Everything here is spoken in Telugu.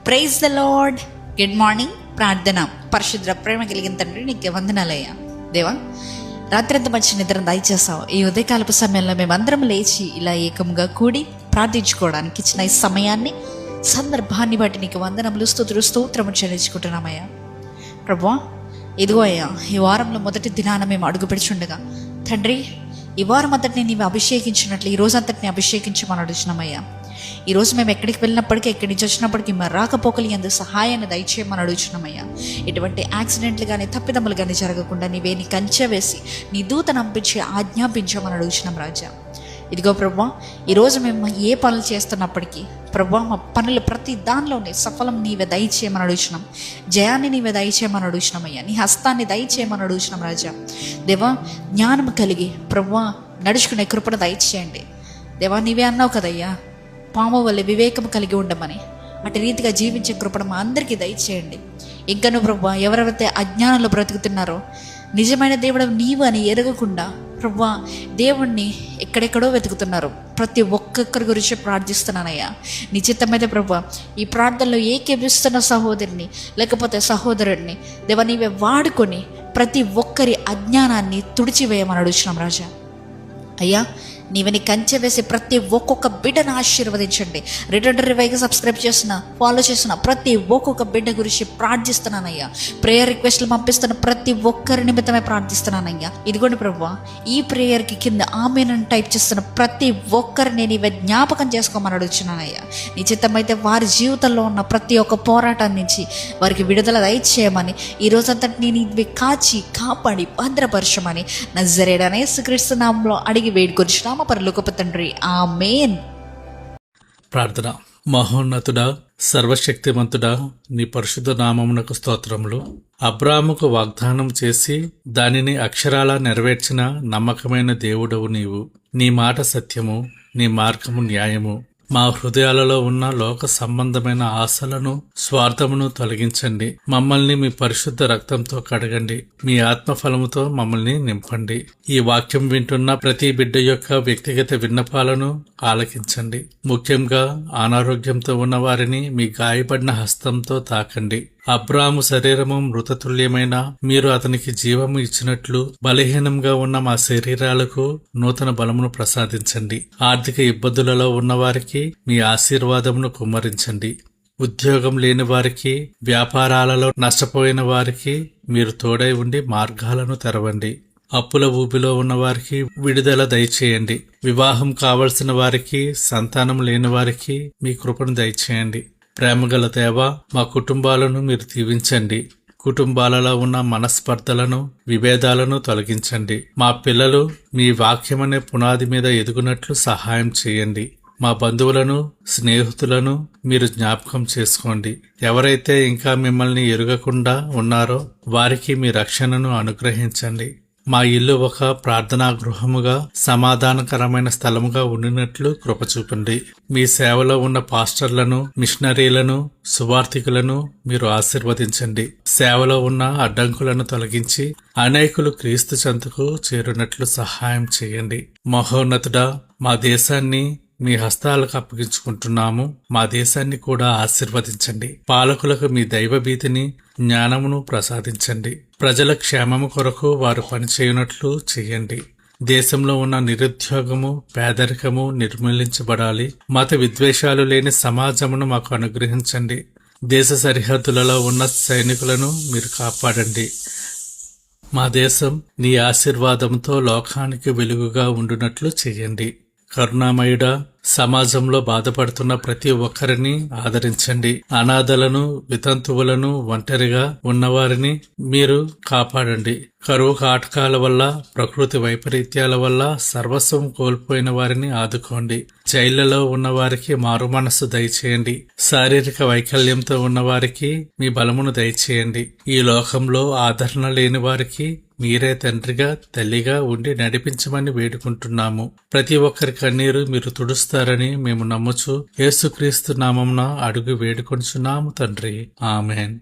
Praise the lord. Good morning. ప్రార్థన. పరిశుద్ర ప్రేమ కలిగిన తండ్రి, నీకు వందనాలయ్యా. దేవా, రాత్రంతా మంచి నిద్ర దయచేసావు. ఈ ఉదయకాలపు సమయంలో మేమందరం లేచి ఇలా ఏకంగా కూడి ప్రార్థించుకోవడానికి ఇచ్చిన ఈ సమయాన్ని, సందర్భాన్ని బట్టి నీకు వందనములు, స్తుతులు, స్తోత్రము చెల్లించుకుంటున్నామయ్యా. ప్రభువా, ఇదిగో అయ్యా, ఈ వారంలో మొదటి దినాన మేము అడుగు పెడుచుండగా తండ్రి, ఈ వారం అంతటిని నీవు అభిషేకించినట్లు ఈ రోజు అంతటిని అభిషేకించమని అడుగుతున్నామయ్యా. ఈరోజు మేము ఎక్కడికి వెళ్ళినప్పటికీ, ఎక్కడి నుంచి వచ్చినప్పటికీ మా రాకపోకలు ఎందు సహాయాన్ని దయచేయమని అడుగుతున్నామయ్యా. ఎటువంటి యాక్సిడెంట్లు కానీ తప్పిదమ్ములు కానీ జరగకుండా నీవే నీ కంచె వేసి నీ దూతను పంపించి ఆజ్ఞాపించమని అడుగుతున్నాం రాజా. ఇదిగో ప్రభువా, ఈరోజు మేము ఏ పనులు చేస్తున్నప్పటికీ ప్రభువా, మా పనులు ప్రతి దానిలోనే సఫలం నీవే దయచేయమని అడుగుతున్నాం. జయాన్ని నీవే దయచేయమని అడుగుతున్నామయ్యా. నీ హస్తాన్ని దయచేయమని అడుగుతున్నాం రాజా. దేవా, జ్ఞానం కలిగి ప్రభువా నడుచుకునే కృపను దయచేయండి. దేవా, నీవే అన్నావు కదయ్యా, పాము వల్ల వివేకము కలిగి ఉండమని. అటు రీతిగా జీవించే కృపను మా అందరికీ దయచేయండి. ఇంకను ప్రభువా, ఎవరెవరైతే అజ్ఞానంలో బ్రతుకుతున్నారో, నిజమైన దేవుడు నీవు అని ఎరగకుండా ప్రభువా దేవుణ్ణి ఎక్కడెక్కడో వెతుకుతున్నారు, ప్రతి ఒక్కొక్కరి గురించి ప్రార్థిస్తున్నానయ్యా. నీ చిత్తమైతే ప్రభువా, ఈ ప్రార్థనలో ఏకీభవిస్తున్న సహోదరిని లేకపోతే సహోదరుడిని దేవా నీవే వాడుకొని ప్రతి ఒక్కరి అజ్ఞానాన్ని తుడిచివేయమని అడుగుతున్నాం రాజా. అయ్యా, నీవని కంచె వేసి ప్రతి ఒక్కొక్క బిడ్డను ఆశీర్వదించండి. రిటర్న్ రివైగా సబ్స్క్రైబ్ చేస్తున్నా, ఫాలో చేస్తున్నా ప్రతి ఒక్కొక్క బిడ్డ గురించి ప్రార్థిస్తున్నానయ్యా. ప్రేయర్ రిక్వెస్ట్లు పంపిస్తున్న ప్రతి ఒక్కరి నిమిత్తమే ప్రార్థిస్తున్నానయ్యా. ఇదిగోండి ప్రభువా, ఈ ప్రేయర్కి కింద ఆమేన్ టైప్ చేస్తున్న ప్రతి ఒక్కరిని నీవే జ్ఞాపకం చేసుకోమని అడుగుతున్నానయ్యా. నీ చిత్తమైతే వారి జీవితంలో ఉన్న ప్రతి ఒక్క పోరాటం నుంచి వారికి విడుదల దయచేయమని, ఈ రోజంతటిని నీవే కాచి కాపాడి భద్రపరచమని నజరేయుడైన యేసుక్రీస్తు నామములో అడిగి వేడుకొనిచున్నాము పరలోకపు తండ్రి, ఆమేన్. ప్రార్థన. మహోన్నతుడా, సర్వశక్తిమంతుడా, నీ పరిశుద్ధ నామమునకు స్తోత్రములు. అబ్రాహాముకు వాగ్దానం చేసి దానిని అక్షరాలా నెరవేర్చిన నమ్మకమైన దేవుడవు నీవు. నీ మాట సత్యము, నీ మార్గము న్యాయము. మా హృదయాలలో ఉన్న లోక సంబంధమైన ఆశలను, స్వార్థమును తొలగించండి. మమ్మల్ని మీ పరిశుద్ధ రక్తంతో కడగండి. మీ ఆత్మఫలముతో మమ్మల్ని నింపండి. ఈ వాక్యం వింటున్న ప్రతి బిడ్డ యొక్క వ్యక్తిగత విన్నపాలను ఆలకించండి. ముఖ్యంగా అనారోగ్యంతో ఉన్న వారిని మీ గాయపడిన హస్తంతో తాకండి. అబ్రాహాము శరీరము మృతతుల్యమైన మీరు అతనికి జీవము ఇచ్చినట్లు బలహీనంగా ఉన్న మా శరీరాలకు నూతన బలమును ప్రసాదించండి. ఆర్థిక ఇబ్బందులలో ఉన్నవారికి మీ ఆశీర్వాదమును కుమ్మరించండి. ఉద్యోగం లేని వారికి, వ్యాపారాలలో నష్టపోయిన వారికి మీరు తోడై ఉండి మార్గాలను తెరవండి. అప్పుల ఊబిలో ఉన్న వారికి విడుదల దయచేయండి. వివాహం కావలసిన వారికి, సంతానం లేని వారికి మీ కృపను దయచేయండి. ప్రేమగల దేవా, మా కుటుంబాలను మీరు దీవించండి. కుటుంబాలలో ఉన్న మనస్పర్ధలను, విభేదాలను తొలగించండి. మా పిల్లలు మీ వాక్యమనే పునాది మీద ఎదుగునట్లు సహాయం చేయండి. మా బంధువులను, స్నేహితులను మీరు జ్ఞాపకం చేసుకోండి. ఎవరైతే ఇంకా మిమ్మల్ని ఎరుగకుండా ఉన్నారో వారికి మీ రక్షణను అనుగ్రహించండి. మా ఇల్లు ఒక ప్రార్థనా గృహముగా, సమాధానకరమైన స్థలముగా ఉండినట్లు కృప చూపండి. మీ సేవలో ఉన్న పాస్టర్లను, మిషనరీలను, సువార్థికులను మీరు ఆశీర్వదించండి. సేవలో ఉన్న అడ్డంకులను తొలగించి అనేకులు క్రీస్తు చెంతకు చేరునట్లు సహాయం చేయండి. మహోన్నతుడా, మా దేశాన్ని మీ హస్తాలకు అప్పగించుకుంటున్నాము. మా దేశాన్ని కూడా ఆశీర్వదించండి. పాలకులకు మీ దైవభీతిని, జ్ఞానమును ప్రసాదించండి. ప్రజల క్షేమము కొరకు వారు పనిచేయునట్లు చేయండి. దేశంలో ఉన్న నిరుద్యోగము, పేదరికము నిర్మూలించబడాలి. మత విద్వేషాలు లేని సమాజమును మాకు అనుగ్రహించండి. దేశ సరిహద్దులలో ఉన్న సైనికులను మీరు కాపాడండి. మా దేశం నీ ఆశీర్వాదంతో లోకానికి వెలుగుగా ఉండునట్లు చేయండి. కరుణామయుడా, సమాజంలో బాధపడుతున్న ప్రతి ఒక్కరిని ఆదరించండి. అనాథలను, వితంతువులను, ఒంటరిగా ఉన్నవారిని మీరు కాపాడండి. కరువు కాటకాల వల్ల, ప్రకృతి వైపరీత్యాల వల్ల సర్వస్వం కోల్పోయిన వారిని ఆదుకోండి. జైళ్లలో ఉన్న వారికి మారు మనస్సు దయచేయండి. శారీరక వైకల్యంతో ఉన్న వారికి మీ బలమును దయచేయండి. ఈ లోకంలో ఆదరణ లేని వారికి మీరే తండ్రిగా, తల్లిగా ఉండి నడిపించమని వేడుకుంటున్నాము. ప్రతి ఒక్కరి కన్నీరు మీరు తుడుస్తారని మేము నమ్ముచు యేసుక్రీస్తు నామమున అడుగు వేడుకొంచున్నాము తండ్రి, ఆమేన్.